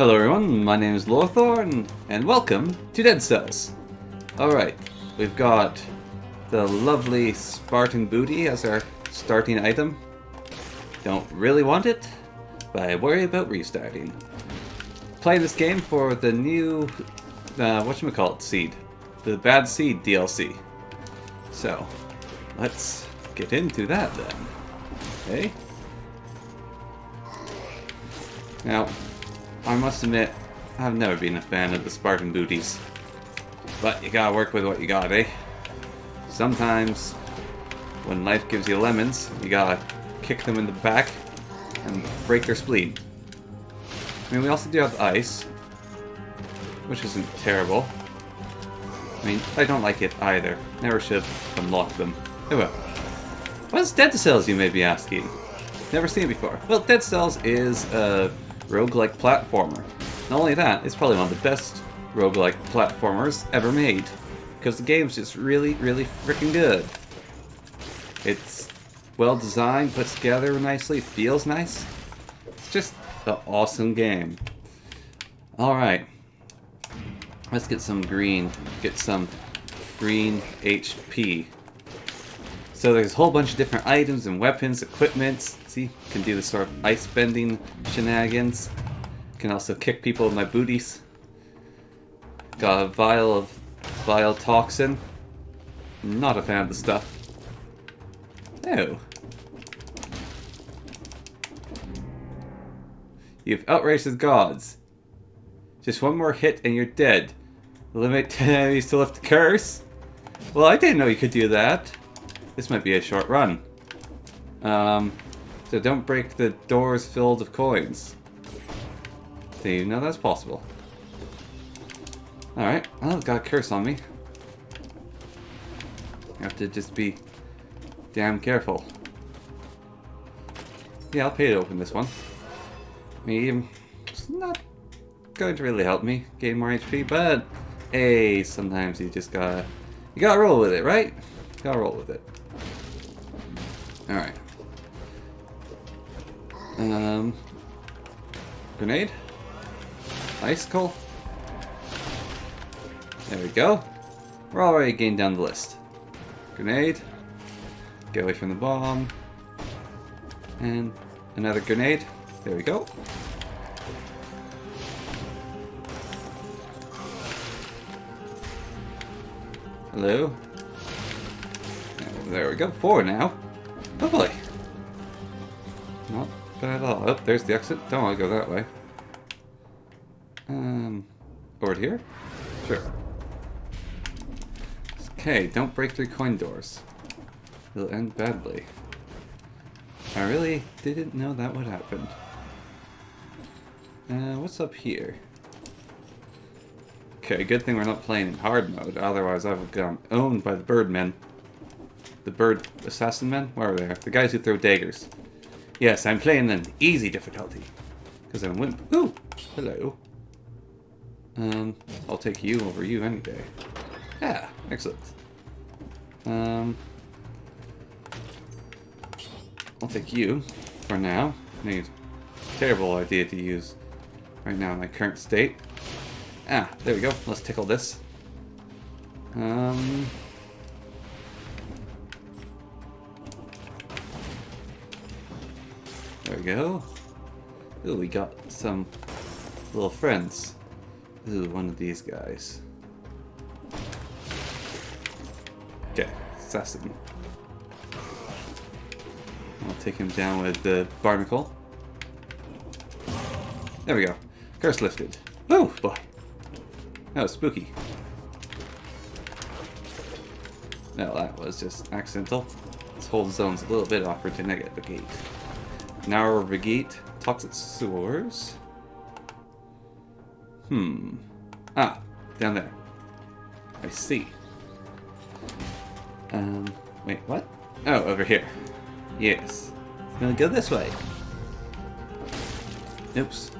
Hello everyone, my name is Lorthorn, and welcome to Dead Cells. Alright, we've got the lovely Spartan booty as our starting item. Don't really want it, but I worry about restarting. Playing this game for the new, whatchamacallit seed. The Bad Seed DLC. So, let's get into that then. Okay? Now, I must admit, I've never been a fan of the Spartan booties. But you gotta work with what you got, eh? Sometimes, when life gives you lemons, you gotta kick them in the back and break their spleen. I mean, we also do have ice, which isn't terrible. I mean, I don't like it either. Never should unlock them. Oh well. What is Dead Cells, you may be asking? Never seen it before. Well, Dead Cells is a roguelike platformer. Not only that, it's probably one of the best roguelike platformers ever made. Because the game's just really, really freaking good. It's well designed, put together nicely, feels nice. It's just an awesome game. Alright. Let's get some green. Get some green HP. So there's a whole bunch of different items and weapons, equipments. See, can do this sort of ice bending shenanigans. Can also kick people with my booties. Got a vial of vile toxin. Not a fan of the stuff. Oh. You've outraged the gods. Just one more hit and you're dead. Eliminate 10 enemies to lift the curse? Well, I didn't know you could do that. This might be a short run. So don't break the doors filled with coins. Do you know that's possible? Alright, well, I've got a curse on me. I have to just be damn careful. Yeah, I'll pay to open this one. I mean, it's not going to really help me gain more HP, but hey, sometimes you gotta roll with it, right? Gotta roll with it. Alright. Grenade? Icicle? There we go. We're already getting down the list. Grenade. Get away from the bomb. And another grenade. There we go. Hello? There we go. 4 now. Oh boy. Not bad at all. Oh, there's the exit. Don't want to go that way. Over here? Sure. Okay, don't break through coin doors. It'll end badly. I really didn't know that would happen. What's up here? Okay, good thing we're not playing in hard mode, otherwise I would have gotten owned by the birdmen. The bird assassin men? Where are they? The guys who throw daggers. Yes, I'm playing an easy difficulty. Because I'm winning. Ooh! Hello. I'll take you over you any day. Yeah, excellent. I'll take you for now. I mean, terrible idea to use right now in my current state. Ah, there we go. Let's tickle this. There we go. Ooh, we got some little friends. Ooh, one of these guys. Okay, assassin. I'll take him down with the barnacle. There we go. Curse lifted. Oh boy. That was spooky. No, that was just accidental. This whole zone's a little bit awkward to navigate. Narrow Brigade, Toxic Sewers. Ah, down there. I see. Wait, what? Oh, over here. Yes. Gonna go this way. Oops.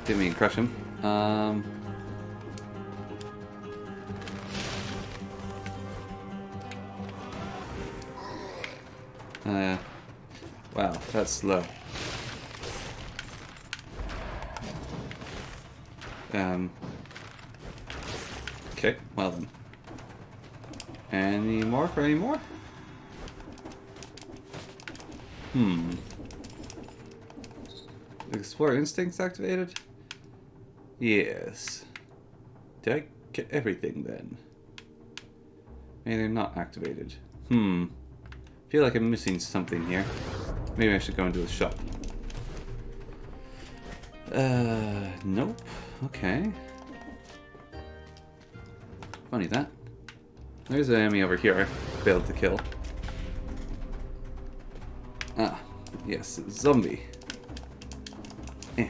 Didn't mean to crush him. Wow, that's slow. Okay, well then. Any more for any more? Explore instincts activated? Yes. Did I get everything then? Maybe they're not activated. Feel like I'm missing something here. Maybe I should go into the shop. Nope. Okay. Funny that. There's an enemy over here I failed to kill. Ah, yes, zombie. Eh.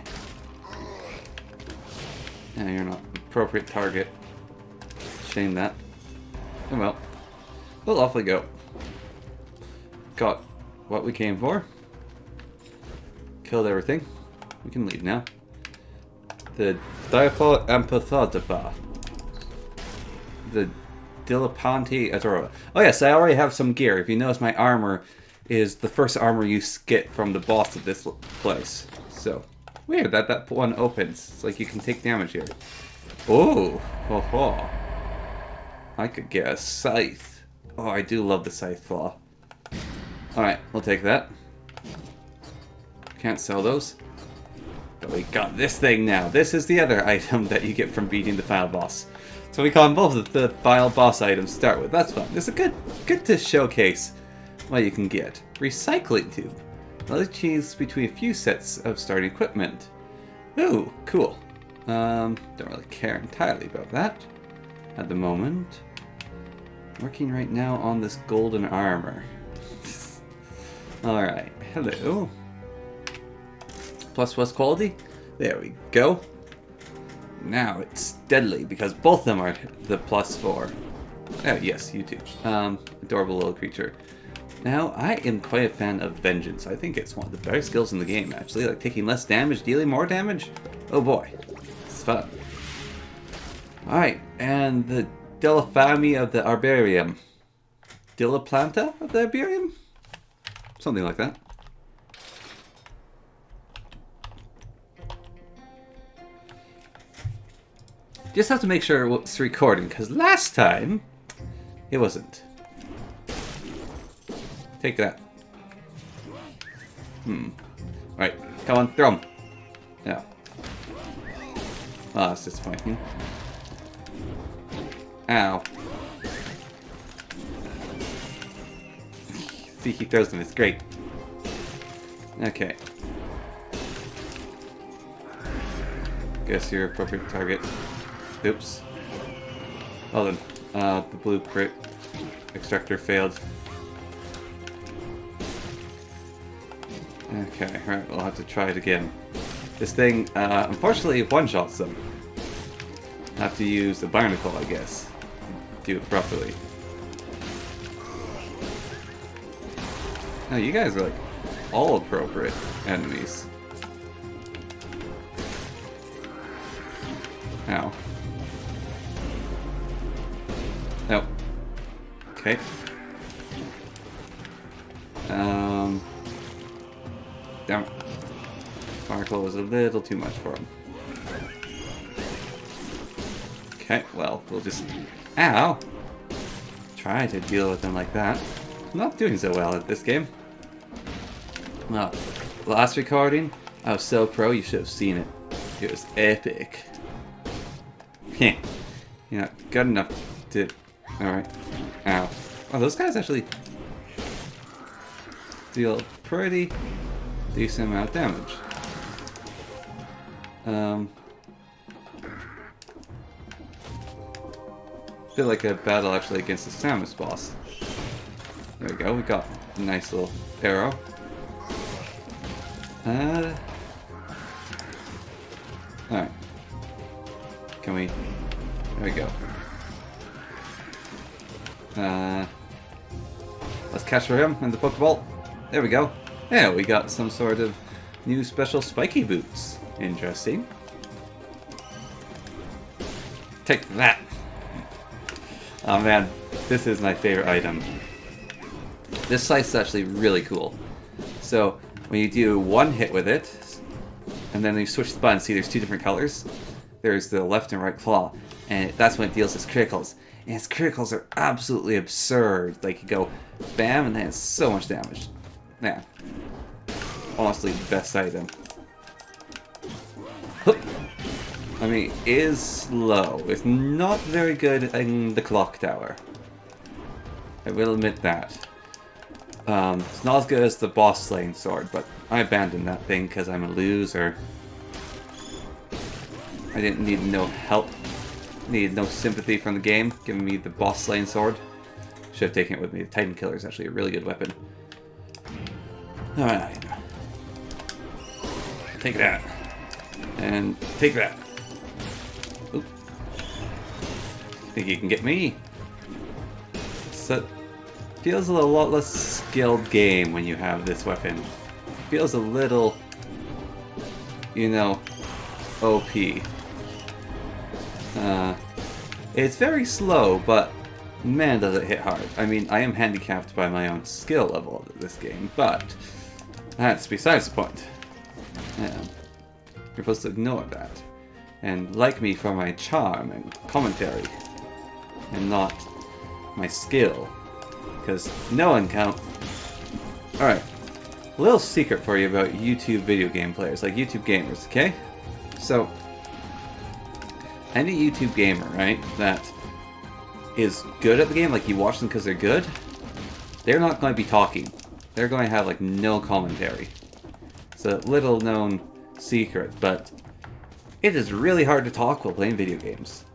Yeah, you're not the appropriate target. Shame that. Oh well. We'll off we go. Got what we came for. Killed everything. We can leave now. The Diaphol Amphithepa. The Dilepanti Adora. Oh yes, I already have some gear. If you notice, my armor is the first armor you get from the boss of this place. So, weird that that one opens. It's like you can take damage here. Oh, ho ho. I could get a scythe. Oh, I do love the scythe claw. Alright, we'll take that. Can't sell those. But we got this thing now. This is the other item that you get from beating the final boss. So we call them both the final boss items to start with. That's fun. It's a good to showcase what you can get. Recycling tube. Let it choose between a few sets of starting equipment. Ooh, cool. Don't really care entirely about that at the moment. Working right now on this golden armor. Alright, hello. Plus quality. There we go. Now it's deadly because both of them are the +4. Oh, yes, you too. Adorable little creature. Now, I am quite a fan of Vengeance. I think it's one of the better skills in the game, actually. Like taking less damage, dealing more damage. Oh boy, it's fun. Alright, and the Dilafami of the Arbarium. Dilaplanta of the Arbarium? Something like that. Just have to make sure it's recording, because last time it wasn't. Take that. Right, come on, throw him. Yeah. Oh, that's disappointing. Ow. See, he throws them, it's great. Okay. Guess you're appropriate target. Oops. Well then, the blueprint extractor failed. Okay, right, we'll have to try it again. This thing, unfortunately, one-shots them. I have to use the barnacle, I guess, to do it properly. Now, you guys are, like, all appropriate enemies. Ow. Nope. Okay. Damn. Sparkle was a little too much for him. Okay, well, we'll just... Ow! Try to deal with them like that. I'm not doing so well at this game. Well, last recording, I was so pro, you should have seen it. It was epic. Heh. You're not good enough to... Alright. Ow. Oh, those guys actually deal pretty decent amount of damage. Feel like a battle actually against the Samus boss. There we go, we got a nice little arrow. Alright. Can we... There we go. Let's catch for him in the Pokeball. There we go. Yeah, we got some sort of new special spiky boots. Interesting. Take that. Oh man, this is my favorite item. This slice is actually really cool. So, when you do one hit with it, and then you switch the button, see there's two different colors. there's the left and right claw, and that's when it deals its criticals. And its criticals are absolutely absurd. Like, you go bam, and then it's so much damage. Yeah. Honestly, the best item. I mean, it is slow. It's not very good in the clock tower. I will admit that. It's not as good as the boss slaying sword, but I abandoned that thing because I'm a loser. I didn't need no help. Needed no sympathy from the game, giving me the boss slaying sword. Should have taken it with me. The Titan Killer is actually a really good weapon. Alright. Take that. And take that. Oop. Think you can get me? So, feels a lot less skilled game when you have this weapon. Feels a little, you know, OP. It's very slow, but man does it hit hard. I mean, I am handicapped by my own skill level of this game, but that's besides the point. Yeah. You're supposed to ignore that. And like me for my charm and commentary, and not my skill. Because no one can. Alright. A little secret for you about YouTube video game players, like YouTube gamers, okay? So, any YouTube gamer, right, that is good at the game, like you watch them because they're good, they're not going to be talking. They're going to have, like, no commentary. It's a little known secret, but it is really hard to talk while playing video games.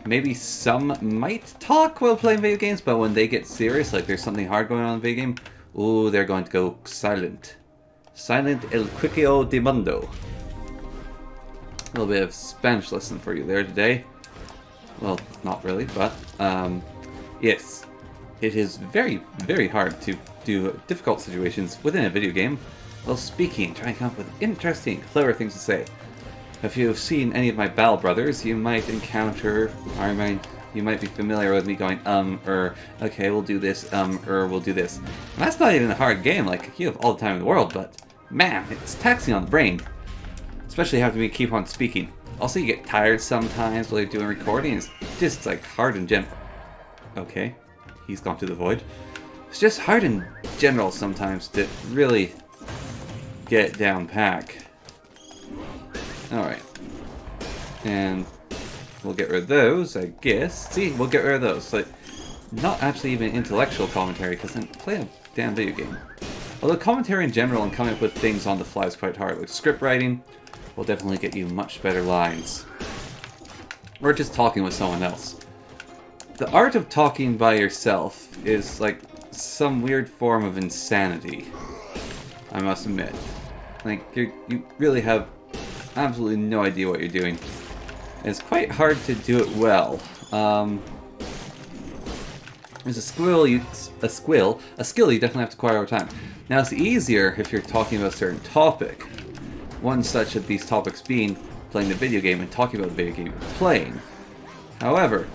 Maybe some might talk while playing video games, but when they get serious, like there's something hard going on in the video game, ooh, they're going to go silent. Silent el quicio de mundo. A little bit of Spanish lesson for you there today. Well, not really, but yes. It is very, very hard to do difficult situations within a video game while speaking, trying to come up with interesting, clever things to say. If you've seen any of my Battle Brothers, you might encounter, or you might be familiar with me going, okay, we'll do this, we'll do this. And that's not even a hard game, like, you have all the time in the world, but, man, it's taxing on the brain. Especially having to keep on speaking. Also, you get tired sometimes while you're doing recording. It's just, like, hard in general. Okay, he's gone to the void. It's just hard in general sometimes to really get down pack. Alright. And we'll get rid of those, I guess. See, we'll get rid of those. Like, not actually even intellectual commentary, because I'm playing a damn video game. Although commentary in general and coming up with things on the fly is quite hard. Like script writing will definitely get you much better lines. Or just talking with someone else. The art of talking by yourself is like some weird form of insanity, I must admit. Like, you really have absolutely no idea what you're doing. It's quite hard to do it well. There's a skill you definitely have to acquire over time. Now it's easier if you're talking about a certain topic. One such of these topics being playing the video game and talking about the video game you're playing. However,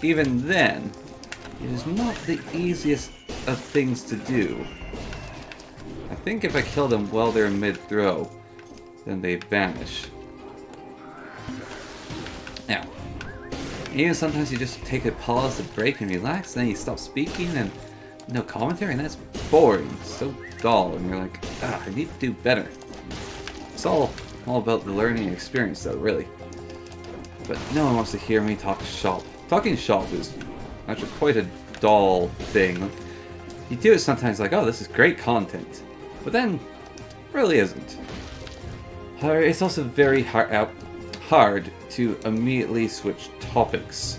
even then, it is not the easiest of things to do. I think if I kill them while they're mid-throw, then they vanish. Now, even sometimes you just take a pause, a break, and relax, then you stop speaking, and no commentary, and that's boring, so dull, and you're like, I need to do better. It's all about the learning experience, though, really. But no one wants to hear me talk shop. Talking shop is actually quite a dull thing. You do it sometimes like, oh, this is great content. But then, it really isn't. However, it's also very hard to immediately switch topics.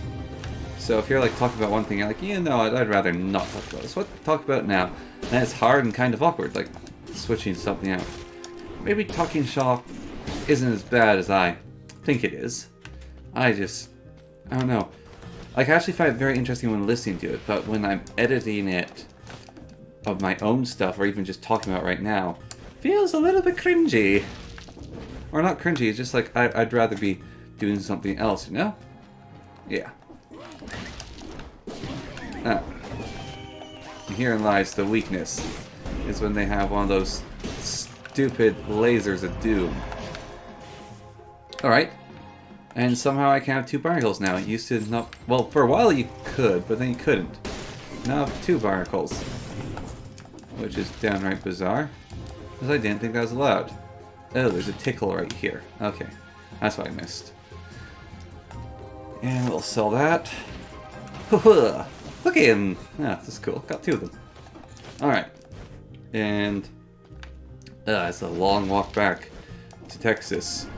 So if you're like talking about one thing, you're like, I'd rather not talk about this. What to talk about now? And it's hard and kind of awkward, like switching something out. Maybe talking shop isn't as bad as I think it is. I don't know. Like, I actually find it very interesting when listening to it, but when I'm editing it of my own stuff, or even just talking about it right now, feels a little bit cringy. Or not cringy, it's just like, I'd rather be doing something else, you know? Yeah. Herein lies the weakness, is when they have one of those stupid lasers of doom. Alright. And somehow I can have 2 barnacles now. It used to not... Well, for a while you could, but then you couldn't. Now I have 2 barnacles. Which is downright bizarre. Because I didn't think that was allowed. Oh, there's a tickle right here. Okay. That's what I missed. And we'll sell that. Look at him! Yeah, this is cool. Got 2 of them. Alright. And... it's a long walk back to Texas.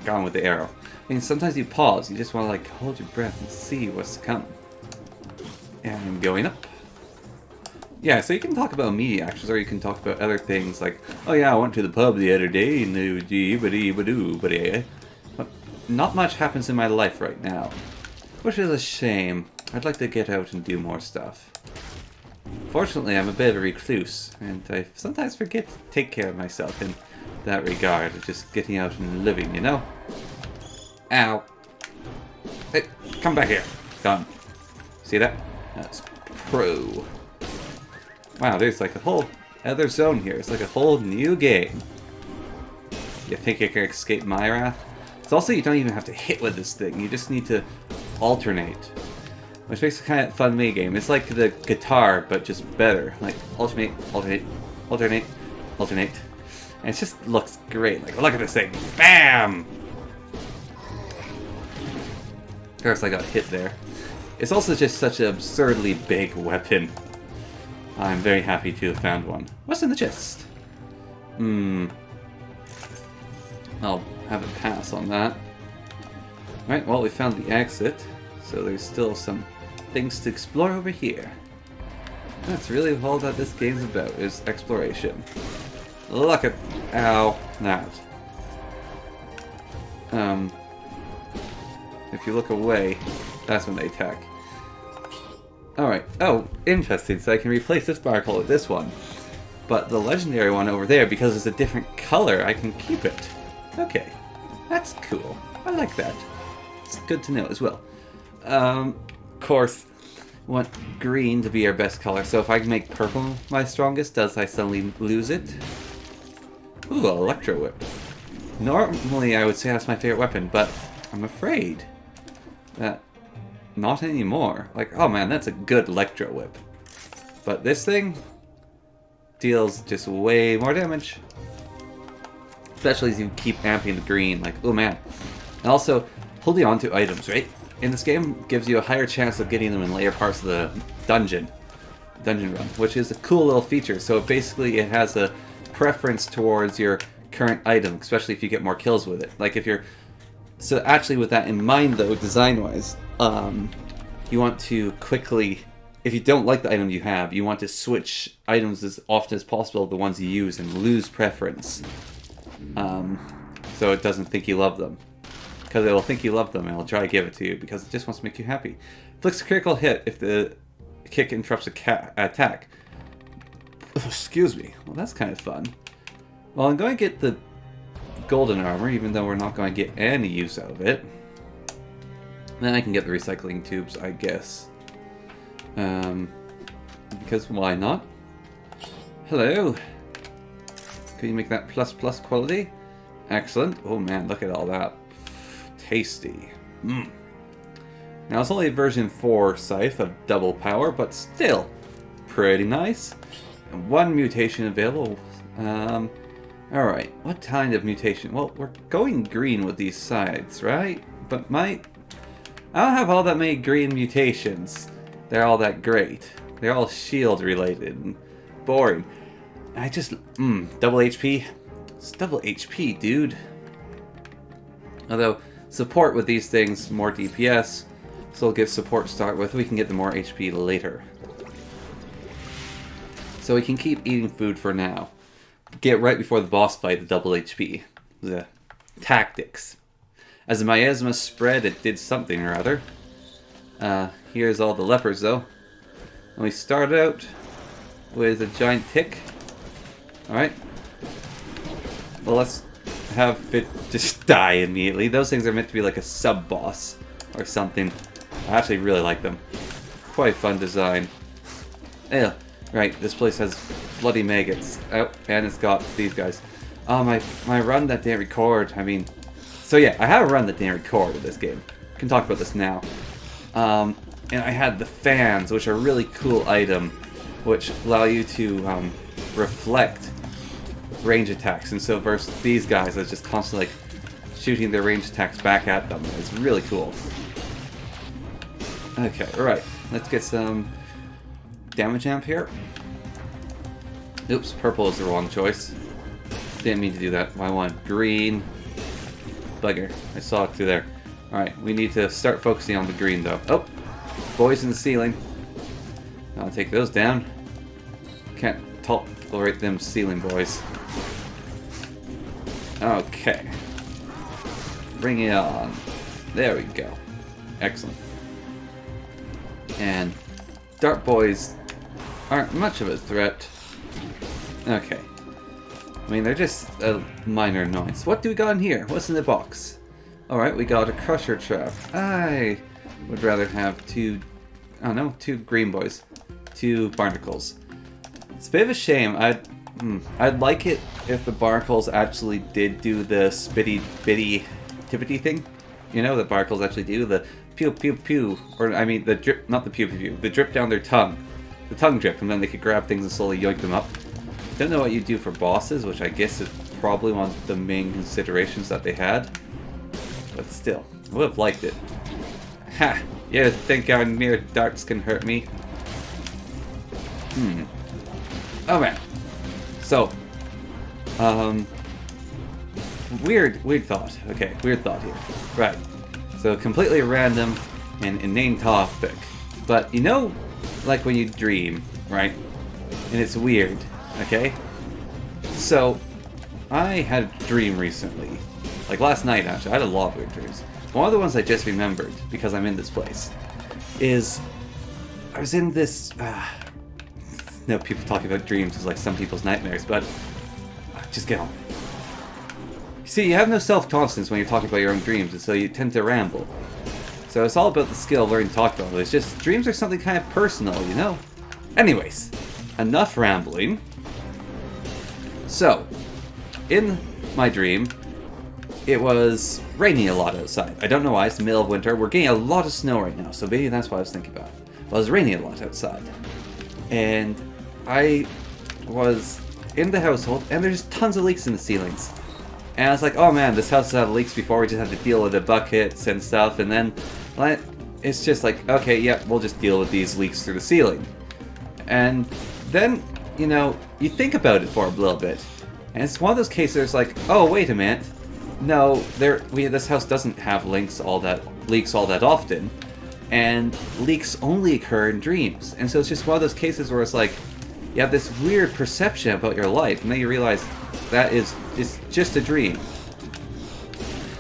Gone with the arrow. I mean, sometimes you pause. You just want to, like, hold your breath and see what's to come. And going up. Yeah, so you can talk about immediate actions, or you can talk about other things like, oh yeah, I went to the pub the other day, and but not much happens in my life right now. Which is a shame. I'd like to get out and do more stuff. Fortunately, I'm a bit of a recluse, and I sometimes forget to take care of myself in that regard of just getting out and living, you know? Ow. Hey, come back here. Done. See that? That's pro. Wow, there's like a whole other zone here. It's like a whole new game. You think you can escape my wrath? It's also, you don't even have to hit with this thing. You just need to alternate. Which makes it kind of fun mini-game. It's like the guitar, but just better. Like, alternate, alternate, alternate, alternate. And it just looks great. Like, look at this thing. Bam! Of course, I got hit there. It's also just such an absurdly big weapon. I'm very happy to have found one. What's in the chest? I'll have a pass on that. Right, well, we found the exit. So there's still some things to explore over here. That's really all that this game's about, is exploration. Look at... Ow. That. If you look away, that's when they attack. Alright. Oh, interesting. So I can replace this barnacle with this one. But the legendary one over there, because it's a different color, I can keep it. Okay. That's cool. I like that. It's good to know as well. Of course, we want green to be our best color. So if I can make purple my strongest, does I suddenly lose it? Ooh, Electro Whip. Normally I would say that's my favorite weapon, but I'm afraid that not anymore. Like, oh man, that's a good Electro Whip. But this thing deals just way more damage. Especially as you keep amping the green, like, oh man. And also, holding on to items, right? In this game, gives you a higher chance of getting them in later parts of the dungeon run, which is a cool little feature. So basically it has a preference towards your current item, especially if you get more kills with it. Like if you're... So actually with that in mind though, design-wise, you want to quickly... If you don't like the item you have, you want to switch items as often as possible, the ones you use, and lose preference. So it doesn't think you love them. Because it'll think you love them and it'll try to give it to you because it just wants to make you happy. Inflicts a critical hit if the kick interrupts a attack. Excuse me. Well, that's kind of fun. Well, I'm going to get the golden armor, even though we're not going to get any use out of it. Then I can get the recycling tubes, I guess. Because why not? Hello. Can you make that plus quality? Excellent. Oh man, look at all that. Tasty. Now it's only version 4 scythe of double power, but still pretty nice. And 1 mutation available. Alright, what kind of mutation? Well, we're going green with these sides, right? But I don't have all that many green mutations. They're all that great. They're all shield related and boring. I just, double HP? It's double HP, dude. Although, support with these things, more DPS, so we'll give support to start with. We can get the more HP later. So we can keep eating food for now. Get right before the boss fight, the double HP. The tactics. As the miasma spread, it did something or other. Here's all the lepers, though. And we start out with a giant tick. Alright. Well, let's have it just die immediately. Those things are meant to be like a sub-boss or something. I actually really like them. Quite fun design. Yeah, right, this place has bloody maggots. Oh, and it's got these guys. Oh, my run that didn't record, I mean... So yeah, I have a run that didn't record in this game. I can talk about this now. And I had the fans, which are a really cool item, which allow you to reflect range attacks. And so versus these guys, I was just constantly like, shooting their range attacks back at them. It's really cool. Okay, alright. Let's get some damage amp here. Oops, purple is the wrong choice. Didn't mean to do that. I want green. Bugger. I saw it through there. Alright, we need to start focusing on the green though. Oh! Boys in the ceiling. I'll take those down. Can't tolerate them ceiling boys. Okay. Bring it on. There we go. Excellent. And dart boys aren't much of a threat. Okay. I mean, they're just a minor annoyance. What do we got in here? What's in the box? Alright, we got a crusher trap. I would rather have two green boys. 2 barnacles. It's a bit of a shame. I'd like it if the barnacles actually did do the spitty bitty tippity thing. You know, the barnacles actually do the pew pew pew, or I mean the drip, not the pew pew pew, the drip down their tongue. The tongue drip, and then they could grab things and slowly yoink them up. Don't know what you do for bosses, which I guess is probably one of the main considerations that they had. But still, I would have liked it. Ha! You think our mere darts can hurt me? Oh man. So, weird thought. Okay, weird thought here. Right. So completely random and inane topic. But you know, like when you dream, right? And it's weird, okay? So, I had a dream recently. Like last night, actually. I had a lot of weird dreams. One of the ones I just remembered, because I'm in this place, is I was in this... no, people talking about dreams is like some people's nightmares, but just get on. See, you have no self-confidence when you're talking about your own dreams, and so you tend to ramble. So it's all about the skill of learning to talk about it. It's just, dreams are something kind of personal, you know? Anyways, enough rambling. So, in my dream, it was raining a lot outside. I don't know why, it's the middle of winter. We're getting a lot of snow right now, so maybe that's what I was thinking about. But it was raining a lot outside. And I was in the household, and there's tons of leaks in the ceilings. And I was like, oh man, this house has had leaks before, we just have to deal with the buckets and stuff, and then it's just like, okay, yeah, we'll just deal with these leaks through the ceiling. And then, you know, you think about it for a little bit, and it's one of those cases like, oh, wait a minute, no, this house doesn't have leaks all that often, and leaks only occur in dreams. And so it's just one of those cases where it's like, you have this weird perception about your life, and then you realize that it's just a dream.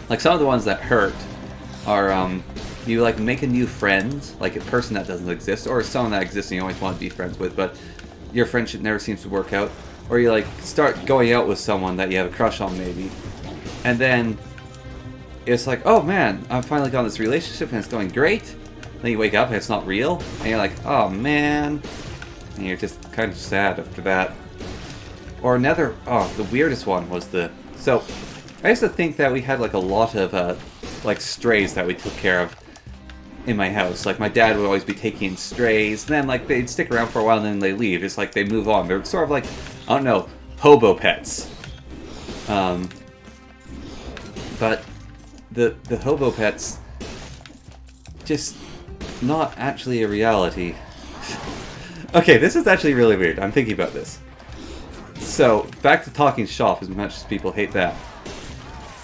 Like some of the ones that hurt are, you like make a new friend, like a person that doesn't exist, or someone that exists and you always want to be friends with, but your friendship never seems to work out. Or you like start going out with someone that you have a crush on maybe, and then it's like, oh man, I've finally got this relationship and it's going great. Then you wake up and it's not real, and you're like, oh man, and you're just kind of sad after that. Or another, the weirdest one was so I used to think that we had like a lot of like strays that we took care of in my house. Like my dad would always be taking in strays, and then like they'd stick around for a while and then they leave. It's like they move on. They're sort of like, I don't know, hobo pets. But the hobo pets, just not actually a reality. Okay, this is actually really weird. I'm thinking about this. So, back to talking shop, as much as people hate that.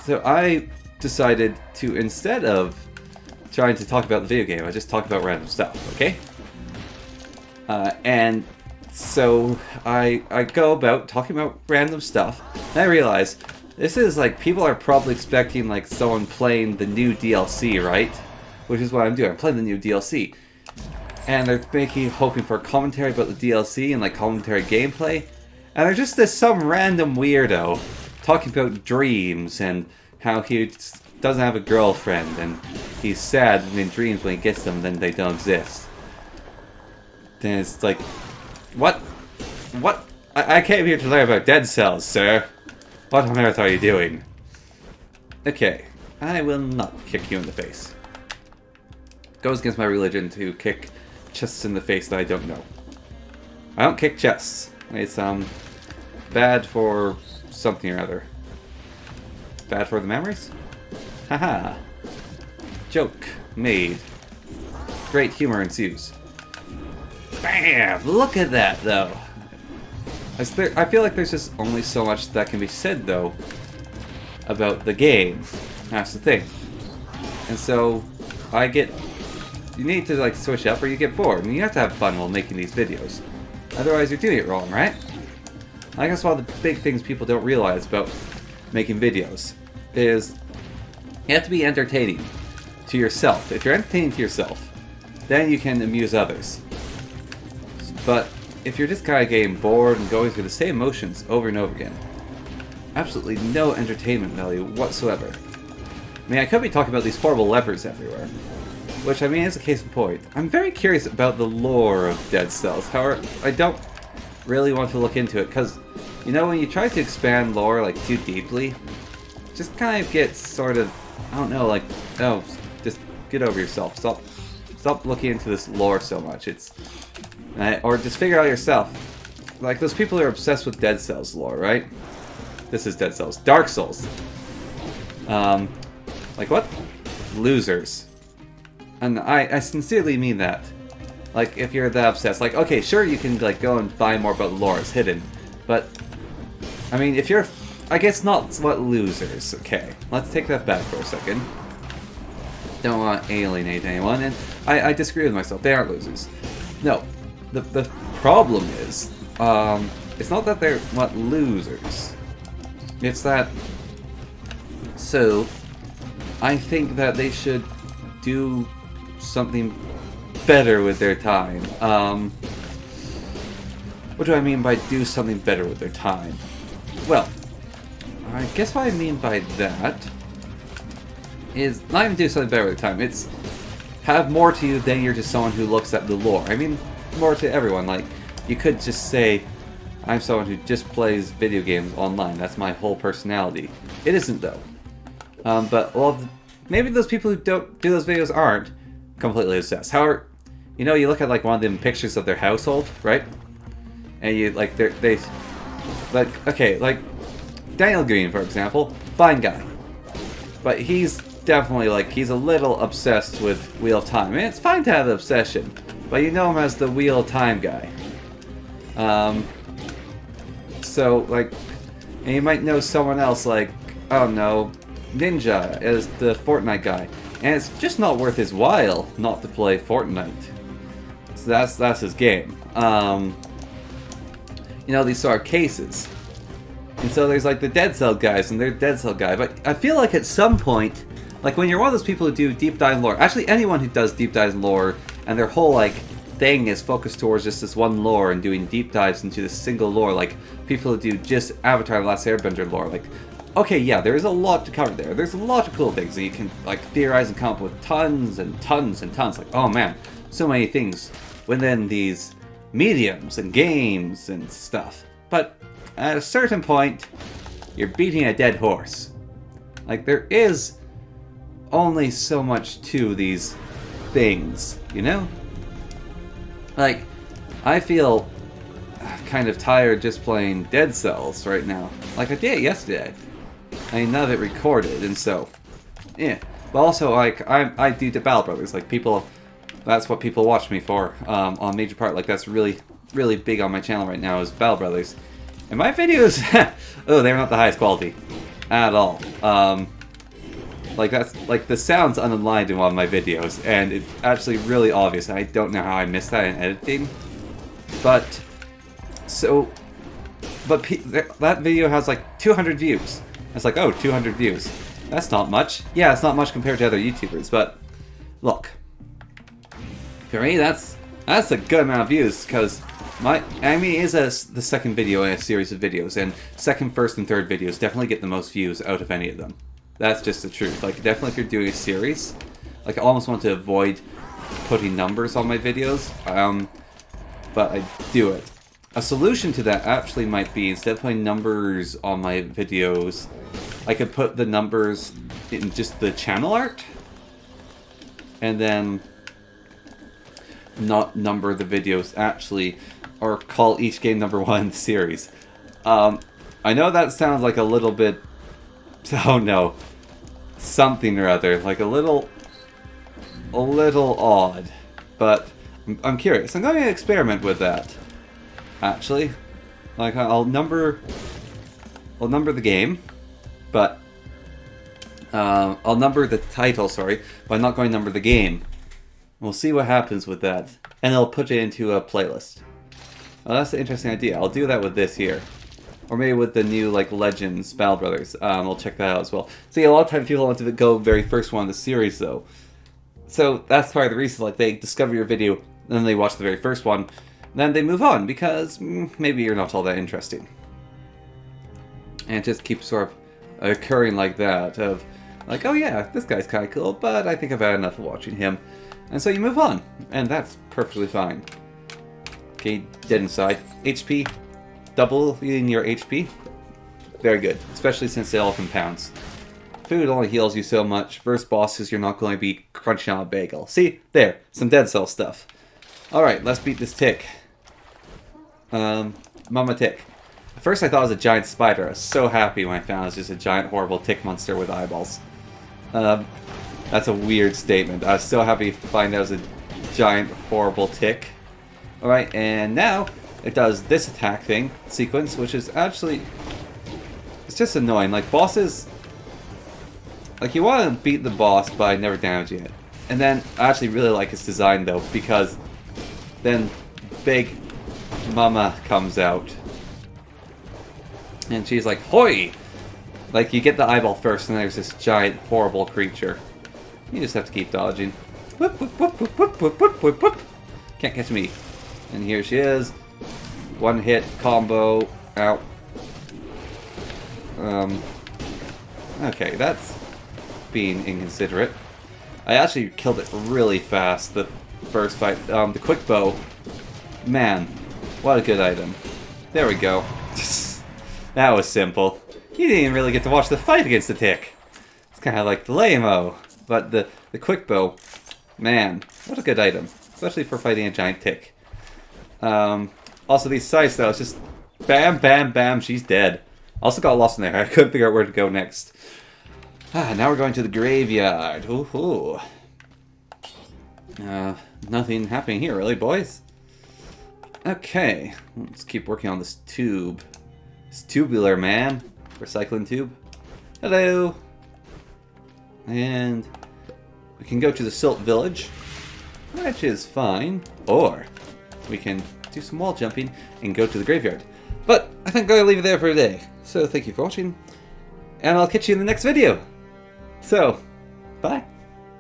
So I decided to, instead of trying to talk about the video game, I just talk about random stuff, okay? And so I go about talking about random stuff, and I realize this is like, people are probably expecting like someone playing the new DLC, right? Which is what I'm doing. I'm playing the new DLC. And they're hoping for a commentary about the DLC and like commentary gameplay. And they're just some random weirdo talking about dreams and how he doesn't have a girlfriend and he's sad in dreams when he gets them, then they don't exist. Then it's like, what? I came here to learn about dead cells, sir. What on earth are you doing? Okay, I will not kick you in the face. Goes against my religion to kick chests in the face that I don't know. I don't kick chests. It's bad for something or other. Bad for the memories? Haha. Joke made. Great humor ensues. Bam! Look at that, though. I feel like there's just only so much that can be said, though, about the game. That's the thing. And so, you need to, like, switch up or you get bored. And you have to have fun while making these videos. Otherwise, you're doing it wrong, right? I guess one of the big things people don't realize about making videos is you have to be entertaining to yourself. If you're entertaining to yourself, then you can amuse others. But if you're just kind of getting bored and going through the same motions over and over again, absolutely no entertainment value whatsoever. I mean, I could be talking about these horrible leopards everywhere, which, I mean, is a case in point. I'm very curious about the lore of Dead Cells. However, I don't really want to look into it, because, you know, when you try to expand lore, like, too deeply, it just kind of gets sort of, I don't know, like, oh, just get over yourself. Stop looking into this lore so much. Or just figure out yourself. Like, those people who are obsessed with Dead Cells lore, right? This is Dead Cells. Dark Souls. Like what? Losers. And I sincerely mean that. Like, if you're that obsessed. Like, okay, sure, you can, like, go and find more about the lore. It's hidden. But, I mean, if you're... I guess not what losers. Okay, let's take that back for a second. Don't want to alienate anyone, and I disagree with myself. They aren't losers. No. The problem is, it's not that they're what losers. It's that... So, I think that they should do something better with their time. What do I mean by do something better with their time? Well, I guess what I mean by that is not even do something better with their time. It's have more to you than you're just someone who looks at the lore. I mean, more to everyone. Like, you could just say, I'm someone who just plays video games online. That's my whole personality. It isn't, though. But, well, maybe those people who don't do those videos aren't completely obsessed. However, you know, you look at, like, one of them pictures of their household, right? And you, like, like, okay, like, Daniel Green, for example, fine guy. But he's definitely, like, he's a little obsessed with Wheel of Time. I mean, it's fine to have an obsession, but you know him as the Wheel of Time guy. So, like, and you might know someone else, like, I don't know, Ninja as the Fortnite guy. And it's just not worth his while not to play Fortnite. So that's his game. You know, these sort of cases. And so there's like the Dead Cell guys and their Dead Cell guy. But I feel like at some point, like when you're one of those people who do deep dive in lore, actually anyone who does deep dives in lore and their whole like thing is focused towards just this one lore and doing deep dives into this single lore, like people who do just Avatar: The Last Airbender lore, like, okay, yeah, there is a lot to cover there. There's a lot of cool things that you can like theorize and come up with tons and tons and tons. Like, oh man, so many things within these mediums and games and stuff. But at a certain point, you're beating a dead horse. Like, there is only so much to these things, you know? Like, I feel kind of tired just playing Dead Cells right now. Like I did yesterday. I mean, none of it recorded, and so, yeah. But also, like, I do the Battle Brothers. Like, people, that's what people watch me for, on major part. Like, that's really, really big on my channel right now is Battle Brothers. And my videos, oh, they're not the highest quality at all. Like, that's, like, the sound's unaligned in one of my videos, and it's actually really obvious, and I don't know how I missed that in editing. But, so, but that video has, like, 200 views. It's like, oh, 200 views. That's not much. Yeah, it's not much compared to other YouTubers, but, look. For me, that's a good amount of views, because Amy is the second video in a series of videos, and second, first, and third videos definitely get the most views out of any of them. That's just the truth. Like, definitely if you're doing a series, like, I almost want to avoid putting numbers on my videos, but I do it. a solution to that actually might be, instead of putting numbers on my videos, I could put the numbers in just the channel art, and then not number the videos actually, or call each game number 1 in the series. I know that sounds like a little bit, oh no, something or other, like a little odd, but I'm curious. I'm going to experiment with that, actually. Like, I'll number the game, but I'll number the title, sorry, but I'm not going to number the game. We'll see what happens with that, and I'll put it into a playlist. Well, that's an interesting idea. I'll do that with this here. Or maybe with the new, like, Legends Battle Brothers. We'll check that out as well. See, a lot of times people want to go very first one in the series, though. So that's part of the reason, like, they discover your video, then they watch the very first one, then they move on, because maybe you're not all that interesting. And it just keeps sort of occurring like that, of, like, oh yeah, this guy's kind of cool, but I think I've had enough of watching him. And so you move on, and that's perfectly fine. Okay, dead inside. HP, double in your HP. Very good, especially since it all compounds. Food only heals you so much. First bosses, you're not going to be crunching on a bagel. See? There, some Dead Cell stuff. Alright, let's beat this tick. Mama Tick. At first I thought it was a giant spider. I was so happy when I found it was just a giant horrible tick monster with eyeballs. That's a weird statement. I was so happy to find out it was a giant horrible tick. Alright, and now it does this attack thing, sequence, which is actually... it's just annoying. Like, bosses... like, you want to beat the boss by never damaging it. And then, I actually really like its design, though, because then Big Mama comes out. And she's like, "Hoi!" Like, you get the eyeball first, and there's this giant, horrible creature. You just have to keep dodging. Whoop, whoop, whoop, whoop, whoop, whoop, whoop, whoop, whoop. Can't catch me. And here she is. One hit combo. Out. Okay, that's being inconsiderate. I actually killed it really fast the first fight. The quick bow. Man, what a good item. There we go. That was simple. You didn't even really get to watch the fight against the tick. It's kind of like the lame-o. But the quick bow, man, what a good item. Especially for fighting a giant tick. Also, these sights, though, it's just bam, bam, bam, she's dead. Also got lost in there. I couldn't figure out where to go next. Now we're going to the graveyard. Ooh. Nothing happening here, really, boys. Okay, let's keep working on this tube. This tubular man. Recycling tube. Hello. And we can go to the Silt Village, which is fine. Or we can do some wall jumping and go to the graveyard. But I think I'm going to leave it there for today. So thank you for watching, and I'll catch you in the next video. So, bye.